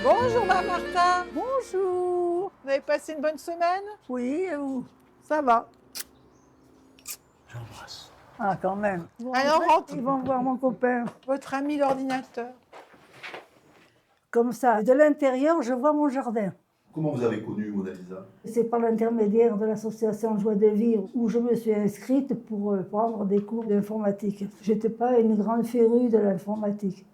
Bonjour Mme Martin. Bonjour. Vous avez passé une bonne semaine? Oui, et vous? Ça va? J'embrasse. Ah, quand même. Alors, rentre. Ils vont voir mon copain. Votre ami l'ordinateur. Comme ça, de l'intérieur, je vois mon jardin. Comment vous avez connu Mona Lisa? C'est par l'intermédiaire de l'association Joie de Vivre où je me suis inscrite pour prendre des cours d'informatique. Je n'étais pas une grande férue de l'informatique.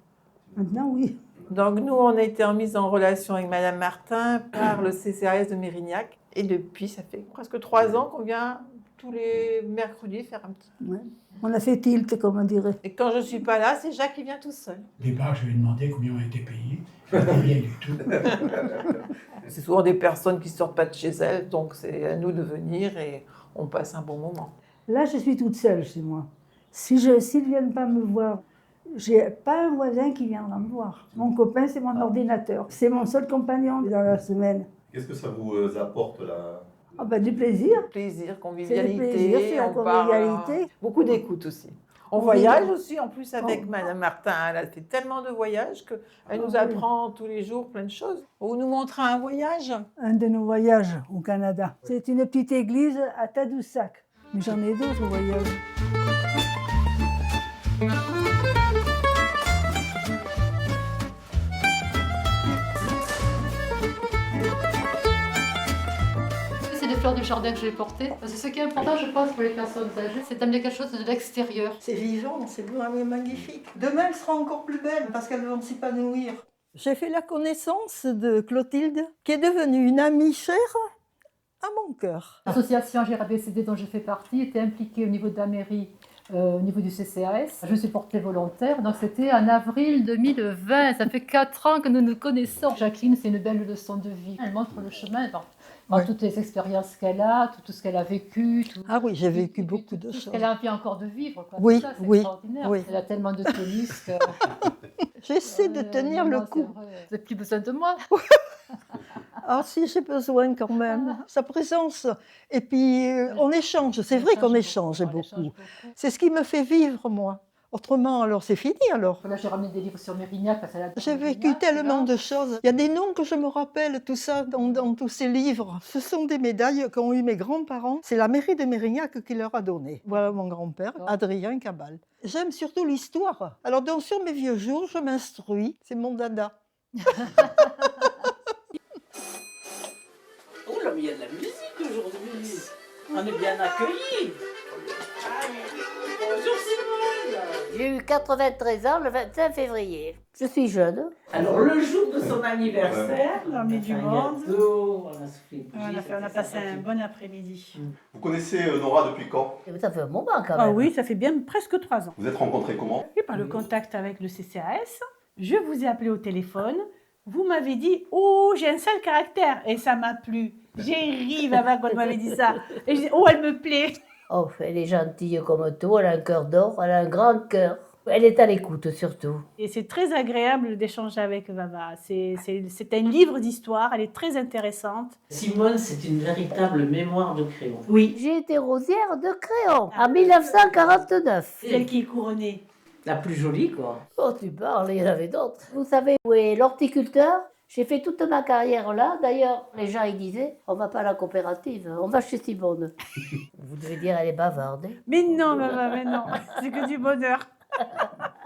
Maintenant, oui. Donc nous, on a été mise en relation avec Madame Martin par le CCAS de Mérignac. Et depuis, ça fait presque 3 ans qu'on vient tous les mercredis faire un petit... Ouais. On a fait tilt, comme on dirait. Et quand je ne suis pas là, c'est Jacques qui vient tout seul. Au départ, je lui ai demandé combien on était payé. Rien du tout. C'est souvent des personnes qui ne sortent pas de chez elles, donc c'est à nous de venir et on passe un bon moment. Là, je suis toute seule chez moi. S'ils ne viennent pas me voir, j'ai pas un voisin qui viendra me voir. Mon copain, c'est mon ordinateur. C'est mon seul compagnon dans la semaine. Qu'est-ce que ça vous apporte là? Ah ben, du plaisir. Plaisir, C'est convivialité. du plaisir, c'est la on parle, convivialité. beaucoup d'écoute aussi. On Oui. voyage aussi, en plus, avec Oh. Madame Martin. Elle a fait tellement de voyages qu'elle nous oui. apprend tous les jours plein de choses. Vous nous montrez un voyage? Un de nos voyages au Canada. C'est une petite église à Tadoussac. Mais j'en ai d'autres voyages. C'est des fleurs du jardin que j'ai portées. Parce que ce qui est important, je pense, pour les personnes âgées, c'est d'amener quelque chose de l'extérieur. C'est vivant, c'est beau, mais magnifique. Demain, elle sera encore plus belle parce qu'elles vont s'épanouir. J'ai fait la connaissance de Clotilde, qui est devenue une amie chère à mon cœur. L'association GRABCD dont je fais partie était impliquée au niveau de la mairie, au niveau du CCAS. Je me suis portée volontaire, donc c'était en avril 2020. Ça fait 4 ans que nous nous connaissons. Jacqueline, c'est une belle leçon de vie. Elle montre le chemin dans toutes les expériences qu'elle a, tout ce qu'elle a vécu. Ah oui, j'ai vécu beaucoup de tout ce choses. qu'elle a envie encore de vivre. Quoi. Oui, Tout ça, c'est oui, extraordinaire. oui. Elle a tellement de tennis que... J'essaie de tenir le non, coup. c'est vrai. Vous n'avez plus besoin de moi. Ah si, j'ai besoin quand même. Sa présence. Et puis, on échange. C'est vrai qu'on échange On beaucoup. échange beaucoup. C'est ce qui me fait vivre, moi. Autrement, alors c'est fini, alors. Là, j'ai ramené des livres sur Mérignac parce qu'elle a J'ai vécu tellement de choses. Il y a des noms que je me rappelle, tout ça, dans tous ces livres. Ce sont des médailles qu'ont eu mes grands-parents. C'est la mairie de Mérignac qui leur a donné. Voilà mon grand-père, Adrien Cabal. J'aime surtout l'histoire. Alors, donc, sur mes vieux jours, je m'instruis. C'est mon dada. Oh là, mais il y a de la musique aujourd'hui. On est bien accueillis. Bonjour Simone. J'ai eu 93 ans le 25 février. Je suis jeune. Alors, le jour de son anniversaire, On a mis du monde. gâteau, on a soufflé. On a passé un bon après-midi. Vous connaissez Nora depuis quand? Ça fait un moment quand même. Ah oui, ça fait bien presque 3 ans. Vous êtes rencontrés comment? Et par le contact avec le CCAS, je vous ai appelé au téléphone. Vous m'avez dit « Oh, j'ai un sale caractère !» Et ça m'a plu. J'ai ri, maman, quand elle m'avait dit ça. Et je dis « Oh, elle me plaît !» Oh, elle est gentille comme tout, elle a un cœur d'or, elle a un grand cœur. Elle est à l'écoute surtout. Et c'est très agréable d'échanger avec Vava. C'est un livre d'histoire, elle est très intéressante. Simone, c'est une véritable mémoire de crayon. Oui. J'ai été rosière de Créon en 1949. Celle qui est couronnée. La plus jolie, quoi. Oh, tu parles, il y en avait d'autres. Vous savez où est l'horticulteur? J'ai fait toute ma carrière là. D'ailleurs, les gens ils disaient, on va pas à la coopérative, on va chez Simone. Vous devez dire, elle est bavarde. Hein. Mais non, maman, mais non. C'est que du bonheur.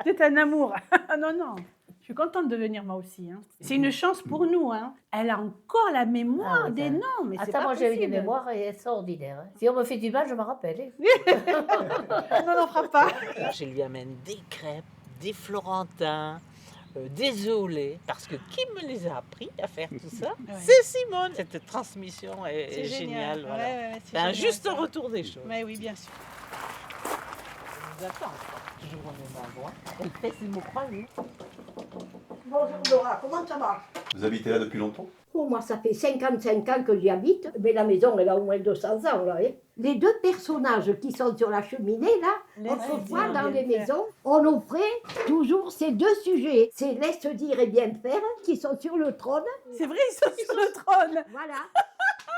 C'est un amour. Non, non. Je suis contente de venir moi aussi. Hein. C'est une chance pour nous. Hein. Elle a encore la mémoire Ah oui, des ça. noms. Mais c'est Attends, pas moi j'ai eu des possible. mémoires extraordinaires. Hein. Si on me fait du mal, je me rappelle. Hein. Non, on n'en fera pas. Je lui amène des crêpes, des florentins, des œufs au lait, parce que qui me les a appris à faire tout ça? C'est Simone. Cette transmission est géniale. Voilà. C'est un juste retour des choses. Mais oui, bien sûr. On nous attend. Toujours au même endroit. Elle fait ses mots croisés. Bonjour Dora, comment ça va? Vous habitez là depuis longtemps? Oh, moi, ça fait 55 ans que j'y habite, mais la maison, elle a au moins 200 ans, là. Hein. Les deux personnages qui sont sur la cheminée, là, autrefois, dans les maisons, on offrait toujours ces deux sujets. C'est laisse dire et bien faire, qui sont sur le trône. C'est vrai, ils sont sur le trône. Voilà.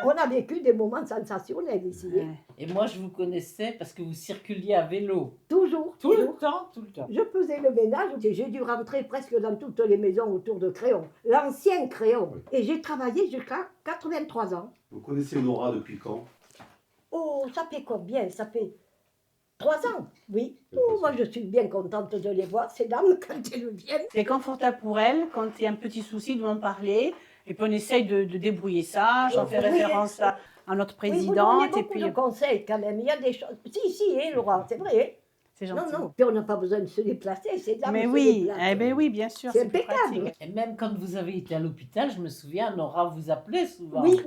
On a vécu des moments sensationnels ici. hein. Et moi, je vous connaissais parce que vous circuliez à vélo. Toujours. Tout le toujours. temps, tout le temps. Je faisais le ménage, j'ai dû rentrer presque dans toutes les maisons autour de Créon, l'ancien Créon. Et j'ai travaillé jusqu'à 83 ans. Vous connaissez Nora depuis quand? Oh, ça fait combien? Ça fait 3 ans, oui. Oh, moi, je suis bien contente de les voir, ces dames, quand elles viennent. C'est confortable pour elle, quand il y a un petit souci, de m'en parler. Et puis on essaye de débrouiller ça. J'en fais référence à notre Oui, vous présidente. donnez beaucoup de conseils quand même. Il y a des choses. Si, hein, Laura, c'est vrai. C'est gentil. Non. Puis on n'a pas besoin de se déplacer, ces dames. Mais se oui, déplacent. oui, bien sûr. C'est plus impeccable. pratique. Et même quand vous avez été à l'hôpital, je me souviens, Nora vous appelait souvent. Oui, Oui,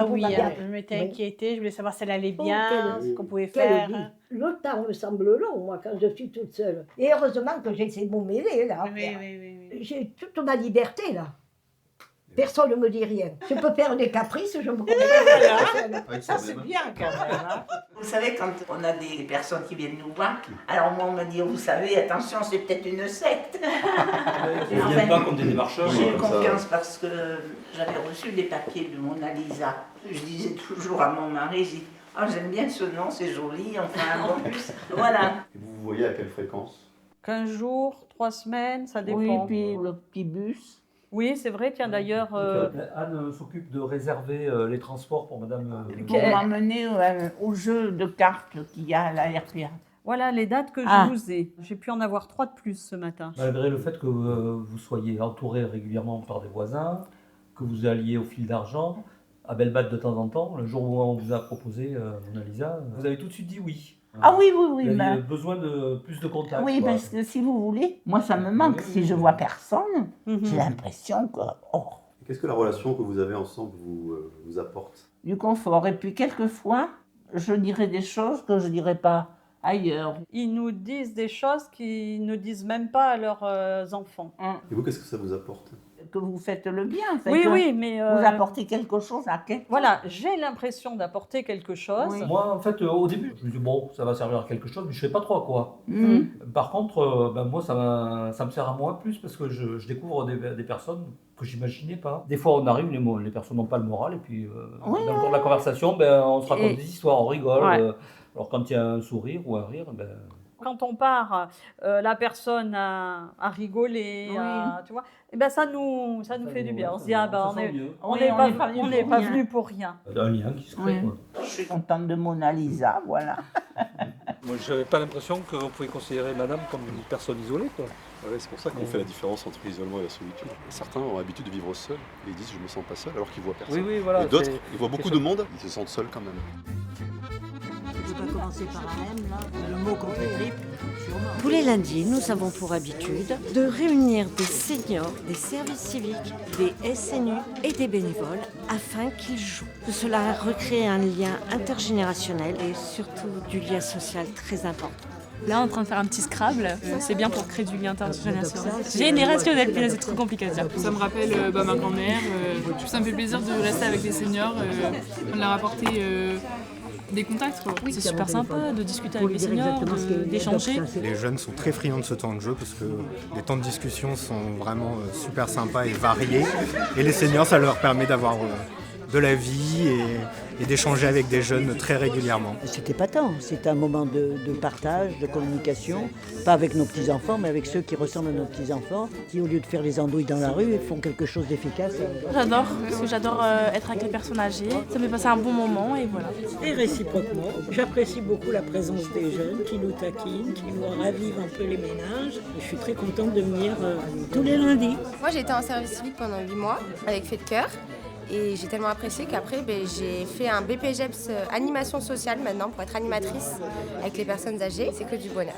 vous m'avez- je m'étais Oui. inquiétée, je voulais savoir si elle allait Oh, bien, quelle- ce qu'on pouvait quelle faire. vie. Le temps me semble long, moi, quand je suis toute seule. Et heureusement que j'ai ces mots mêlés, là. Oui. J'ai toute ma liberté, là. Personne ne me dit rien. Je peux faire des caprices, je me comprends. Ça, c'est bien quand même. Hein. Vous savez, quand on a des personnes qui viennent nous voir, alors moi, on me dit, vous savez, attention, c'est peut-être une secte. Ils ne viennent pas comme des démarcheurs. J'ai eu comme ça. confiance parce que j'avais reçu les papiers de Mona Lisa. Je disais toujours à mon mari, je dis, ah, j'aime bien ce nom, c'est joli, enfin, bon, voilà. Et vous vous voyez à quelle fréquence? 15 jours, 3 semaines, ça dépend. Oui, puis le petit bus. Oui, c'est vrai, tiens, d'ailleurs... Anne s'occupe de réserver les transports pour madame. Pour m'emmener au jeu de cartes qu'il y a à la RPA. Voilà les dates que Ah. je vous ai. J'ai pu en avoir 3 de plus ce matin. Malgré le fait que vous soyez entouré régulièrement par des voisins, que vous alliez au fil d'argent, à Belle-Batte de temps en temps, le jour où on vous a proposé Mona Lisa, vous avez tout de suite dit oui. Ah oui, Vous aviez ben- besoin de plus de contact. Oui, quoi. parce que si vous voulez, moi ça me manque. Si je vois personne, Mhm. j'ai l'impression que Qu'est-ce que la relation que vous avez ensemble vous apporte? du confort. Et puis quelquefois, je dirais des choses que je dirais pas ailleurs. Ils nous disent des choses qu'ils ne disent même pas à leurs enfants. Et vous, qu'est-ce que ça vous apporte? Que vous faites le bien. Oui, mais... Vous apportez quelque chose à quelqu'un. Voilà, j'ai l'impression d'apporter quelque chose. Moi, en fait, au début, je me dis, bon, ça va servir à quelque chose, mais je ne sais pas trop à quoi. Mhm. Par contre, moi, ça me sert à moi plus parce que je découvre des personnes que j'imaginais pas. Des fois, on arrive, les personnes n'ont pas le moral, et puis dans le cours de la conversation, on se raconte des histoires, on rigole. Ouais. Alors, quand il y a un sourire ou un rire, Quand on part, la personne a rigolé, tu vois, et ben ça nous fait du bien. On se dit, on n'est pas venu pour rien. un lien qui se crée. quoi. Je suis contente de Mona Lisa, voilà. Moi, je n'avais pas l'impression que vous pouvez considérer madame comme une personne isolée, quoi. Ouais, c'est pour ça qu'on fait la différence entre l'isolement et la solitude. Certains ont l'habitude de vivre seuls et ils disent je me sens pas seul alors qu'ils voient personne. Oui, voilà, et d'autres, c'est- ils voient beaucoup de monde, ils se sentent seuls quand même. Je vais pas commencer par un M, là. Le mot qu'on fait grip, sûrement. Tous les lundis, nous avons pour habitude de réunir des seniors, des services civiques, des SNU et des bénévoles afin qu'ils jouent. Que cela recrée un lien intergénérationnel et surtout du lien social très important. Là, on est en train de faire un petit Scrabble. C'est bien pour créer du lien intergénérationnel. Puis là, c'est trop compliqué à dire. Ça me rappelle ma grand-mère. Ça me fait plaisir de rester avec les seniors. On leur a apporté des contacts. C'est super sympa de discuter avec les seniors, d'échanger. Les jeunes sont très friands de ce temps de jeu parce que les temps de discussion sont vraiment super sympas et variés. Et les seniors, ça leur permet d'avoir de la vie et d'échanger avec des jeunes très régulièrement. C'était épatant, c'était un moment de partage, de communication, pas avec nos petits-enfants, mais avec ceux qui ressemblent à nos petits-enfants, qui au lieu de faire les andouilles dans la rue, font quelque chose d'efficace. J'adore, parce que j'adore être avec les personnes âgées. Ça me fait passer un bon moment et voilà. Et réciproquement, j'apprécie beaucoup la présence des jeunes qui nous taquinent, qui nous ravivent un peu les ménages. Je suis très contente de venir tous les lundis. Moi, j'ai été en service civique pendant 8 mois avec Fait de Cœur. Et j'ai tellement apprécié qu'après, j'ai fait un BPGEPS animation sociale maintenant pour être animatrice avec les personnes âgées. C'est que du bonheur.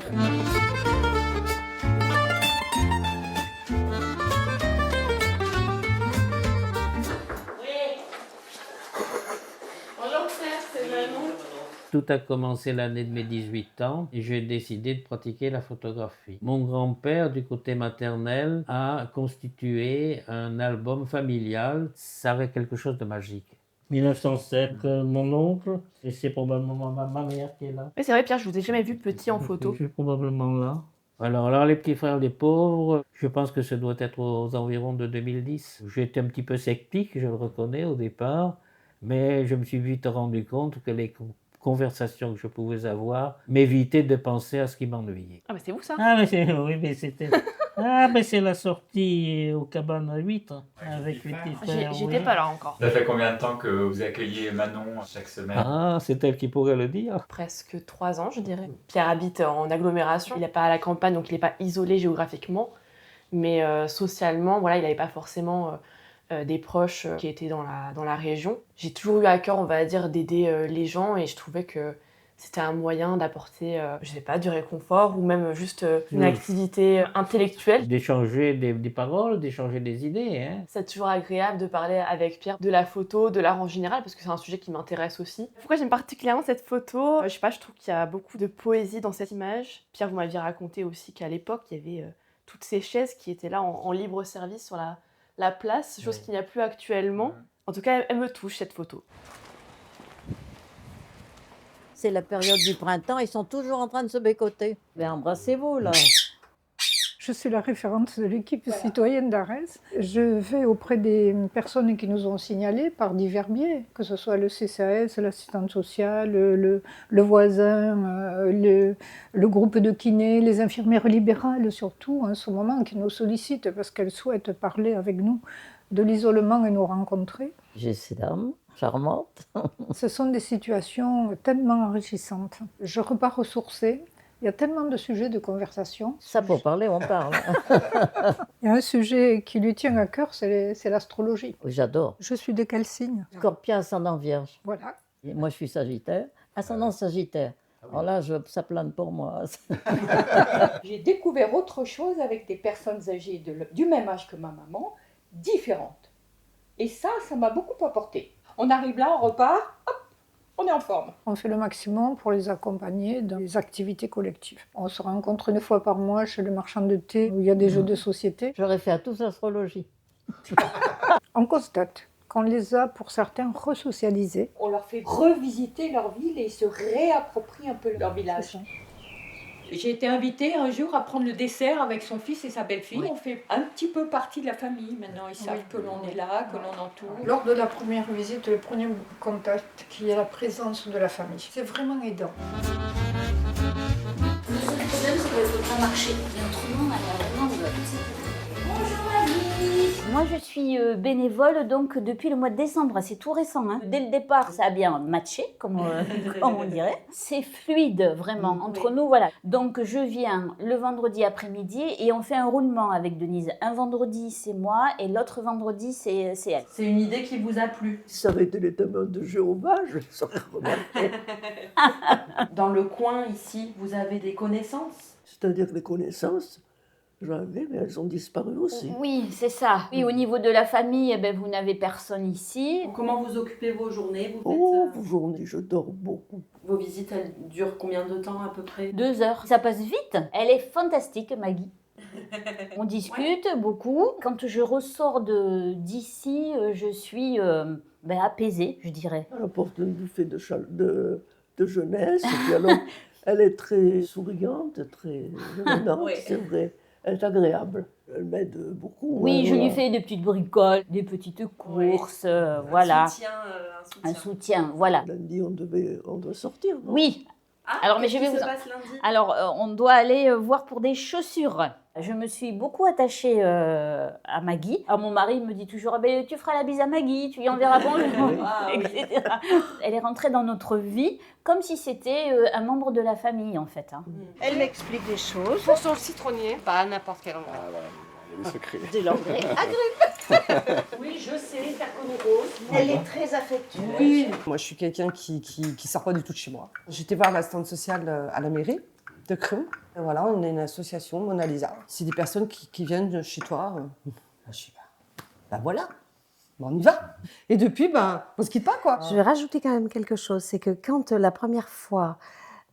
Tout a commencé l'année de mes 18 ans et j'ai décidé de pratiquer la photographie. Mon grand-père, du côté maternel, a constitué un album familial. Ça avait quelque chose de magique. 1907, mon oncle, et c'est probablement ma mère qui est là. Mais c'est vrai, Pierre, je vous ai jamais vu petit en photo. Je suis probablement là. Alors là, les petits frères, les pauvres, je pense que ça doit être aux environs de 2010. J'étais un petit peu sceptique, je le reconnais au départ, Mais je me suis vite rendu compte que les conversations que je pouvais avoir m'évitaient de penser à ce qui m'ennuyait. Ah, mais c'est vous ça? Ah, mais oui, mais c'était... Ah, mais c'est la sortie au cabane à huîtres avec les petits frères. J'étais pas là encore. Ça fait combien de temps que vous accueillez Manon chaque semaine? Ah, c'est elle qui pourrait le dire. Presque 3 ans, je dirais. Pierre habite en agglomération. Il n'est pas à la campagne, donc il n'est pas isolé géographiquement. Mais socialement, voilà, il n'avait pas forcément des proches qui étaient dans la région. J'ai toujours eu à cœur, on va dire, d'aider les gens et je trouvais que c'était un moyen d'apporter, je sais pas, du réconfort ou même juste une activité intellectuelle. D'échanger des paroles, d'échanger des idées. Hein. C'est toujours agréable de parler avec Pierre de la photo, de l'art en général, parce que c'est un sujet qui m'intéresse aussi. Pourquoi j'aime particulièrement cette photo? Je sais pas, je trouve qu'il y a beaucoup de poésie dans cette image. Pierre, vous m'aviez raconté aussi qu'à l'époque, il y avait toutes ces chaises qui étaient là en libre service sur la place, chose qu'il n'y a plus actuellement. En tout cas, elle me touche, cette photo. C'est la période du printemps, ils sont toujours en train de se bécoter. Mais embrassez-vous, là. Je suis la référente de l'équipe citoyenne d'Arès. Je vais auprès des personnes qui nous ont signalé par divers biais, que ce soit le CCAS, l'assistante sociale, le voisin, le groupe de kinés, les infirmières libérales surtout, en ce moment, qui nous sollicitent parce qu'elles souhaitent parler avec nous de l'isolement et nous rencontrer. J'ai ces dames charmantes. Ce sont des situations tellement enrichissantes. Je repars ressourcée. Il y a tellement de sujets de conversation. Ça, pour parler, on parle. Il y a un sujet qui lui tient à cœur, c'est l'astrologie. Oui, j'adore. Je suis de quel signe? Scorpion, ascendant vierge. Voilà. Et moi, je suis sagittaire. Ascendant sagittaire. Alors là, ça plane pour moi. J'ai découvert autre chose avec des personnes âgées du même âge que ma maman, différentes. Et ça m'a beaucoup apporté. On arrive là, on repart, hop, on est en forme. On fait le maximum pour les accompagner dans les activités collectives. On se rencontre 1 fois par mois chez le marchand de thé où il y a des jeux de société. J'aurais fait à tous l'astrologie. On constate qu'on les a, pour certains, resocialisés. On leur fait revisiter leur ville et se réapproprient un peu leur village. J'ai été invitée un jour à prendre le dessert avec son fils et sa belle-fille. Oui. On fait un petit peu partie de la famille. Maintenant, ils savent que l'on est là, que l'on entoure. Lors de la première visite, le premier contact, qui est la présence de la famille. C'est vraiment aidant. Le seul problème, c'est qu'elle ne peut pas marcher. Et autrement, elle a vraiment Bonjour Maggie. Moi, je suis bénévole donc depuis le mois de décembre. C'est tout récent. Hein. Dès le départ, ça a bien matché, comme on dirait. C'est fluide, vraiment, entre nous. Voilà. Donc, je viens le vendredi après-midi et on fait un roulement avec Denise. Un vendredi, c'est moi et l'autre vendredi, c'est elle. C'est une idée qui vous a plu? Si ça avait été les témoins de Jéhovah, je les aurais remarqués. Dans le coin, ici, vous avez des connaissances? C'est-à-dire que les connaissances, j'en avais, mais elles ont disparu aussi. Oui, c'est ça. Oui, au niveau de la famille, eh ben, vous n'avez personne ici. Comment vous occupez vos journées? Vos journées, je dors beaucoup. Vos visites, elles durent combien de temps à peu près? 2 heures. Ça passe vite. Elle est fantastique, Maggie. On discute beaucoup. Quand je ressors d'ici, je suis apaisée, je dirais. Elle apporte une bouffée de jeunesse. Et puis alors, elle est très souriante, très venante, c'est vrai. Elle est agréable. Elle m'aide beaucoup. Oui, je lui fais des petites bricoles, des petites courses, voilà. Un soutien, voilà. Lundi, on doit sortir, non? Oui. Alors, mais je vais vous... Alors, on doit aller voir pour des chaussures. Je me suis beaucoup attachée à Maggie. Alors, mon mari me dit toujours tu feras la bise à Maggie, tu y enverras bonjour, etc. Elle est rentrée dans notre vie comme si c'était un membre de la famille, en fait. Hein. Elle m'explique des choses. Pour son citronnier, pas à n'importe quel endroit. Ah voilà, il y a des secrets. De l'engrais agrippé. Oui, je sais faire comme Rose. Elle est très affectueuse. Oui. Moi, je suis quelqu'un qui sort pas du tout de chez moi. J'étais voir l'assistante sociale à la mairie de Crum. Et voilà, on est une association, Mona Lisa. C'est des personnes qui viennent de chez toi. Je sais pas. Voilà. On y va. Et depuis, on se quitte pas, quoi. Je vais rajouter quand même quelque chose. C'est que quand la première fois,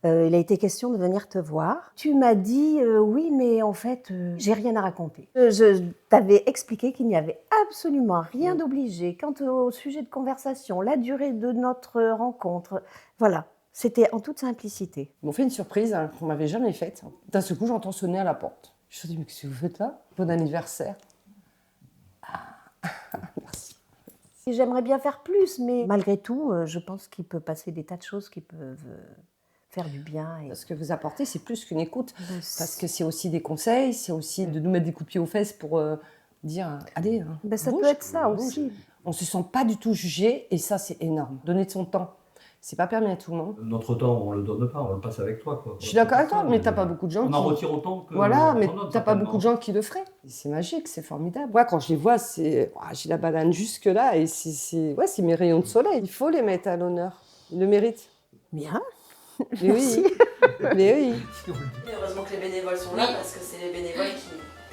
il a été question de venir te voir, tu m'as dit oui, mais en fait, j'ai rien à raconter. Je t'avais expliqué qu'il n'y avait absolument rien d'obligé quant au sujet de conversation, la durée de notre rencontre. Voilà. C'était en toute simplicité. Ils m'ont fait une surprise qu'on m'avait jamais faite. D'un seul coup, j'entends sonner à la porte. Je me suis dit, mais qu'est-ce que vous faites là? Bon anniversaire. Ah, merci. J'aimerais bien faire plus, mais malgré tout, je pense qu'il peut passer des tas de choses qui peuvent faire du bien. Et... Ce que vous apportez, c'est plus qu'une écoute. Parce que c'est aussi des conseils, c'est aussi de nous mettre des coups de pied aux fesses pour dire allez, ça bouge, peut être ça bouge. aussi. On ne se sent pas du tout jugé et ça, c'est énorme. Donner de son temps. C'est pas permis à tout le monde. Notre temps, on le donne pas, on le passe avec toi. Quoi. Je suis d'accord avec toi, mais t'as pas beaucoup de gens on en retire autant que... Voilà, mais t'as pas beaucoup de gens qui le feraient. C'est magique, c'est formidable. Moi, quand je les vois, j'ai la banane jusque là et c'est mes rayons de soleil. Il faut les mettre à l'honneur. Ils le méritent. Bien. Mais oui. Mais oui. Et heureusement que les bénévoles sont là parce que c'est les bénévoles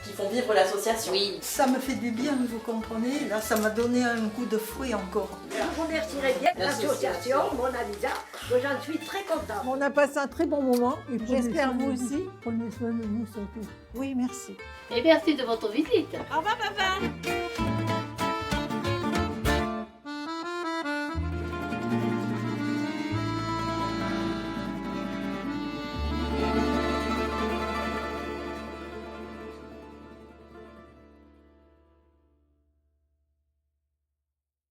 qui font vivre l'association. Oui. Ça me fait du bien, vous comprenez. Là, ça m'a donné un coup de fouet encore. Je remercierai bien l'association Mona Lisa, que j'en suis très contente. On a passé un très bon moment. J'espère vous aussi. Prenez soin de vous surtout. Oui, merci. Et merci de votre visite. Au revoir, papa.